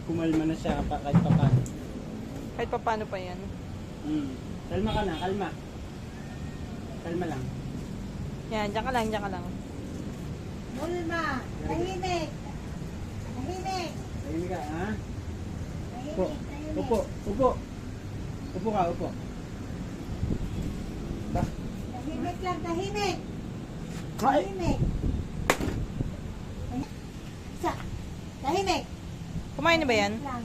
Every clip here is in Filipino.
kumalma na siya kahit pa paano. Kahit pa paano pa yan. Kalma ka na, kalma. Kalma lang. Yan, dyan ka lang, dyan ka lang. Bulma, tahimik. Tahimik. Tahimik ka, ha? Upo, Tahimik, tahimik. upo, upo. Upo ka, upo. Ba? Tahimik lang, tahimik. Ay! Tahimik. Isa. Tahimik. Kumain na ba yan? Lang.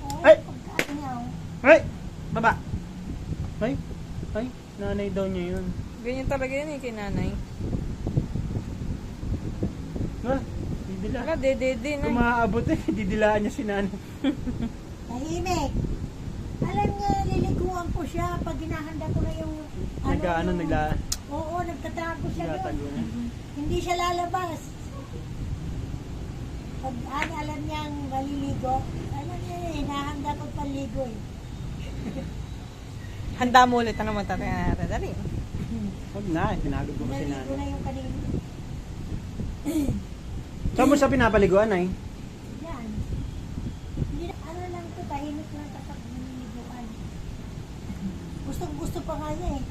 Oo, Ay! pagkaanyaw. Ay! Baba! Ay! Ay! Nanay daw niya yun. Ganyan talaga yan eh, kay nanay. Ah, didila. Wala, dede na. Kung maaabot eh, didilaan niya si nanay. Tahimik. Alam niya, liliguan ko siya pag ginahanda ko na yung... Oo, nagtatago siya doon. Nagtatago niya. Hindi siya lalabas. Pag alam niyang maliligo, alam niya, hinahanda ko paligo eh. Handa mo ulit. Ano magtataya natin? Dali. Huwag na, pinagod ko si Naligo na nanay. yung kanina. Saan mo siya pinapaliguan ay? Yan. Hindi na, ano lang to, tahimik lang kapag nililiguan. Gusto pa nga niya eh.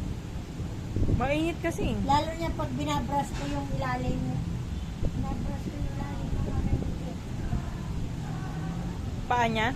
Mainit kasi. Lalo niya pag binabrush ko yung ilalim. Binabrush ko yung ilalim ng mga ganito. Paa niya?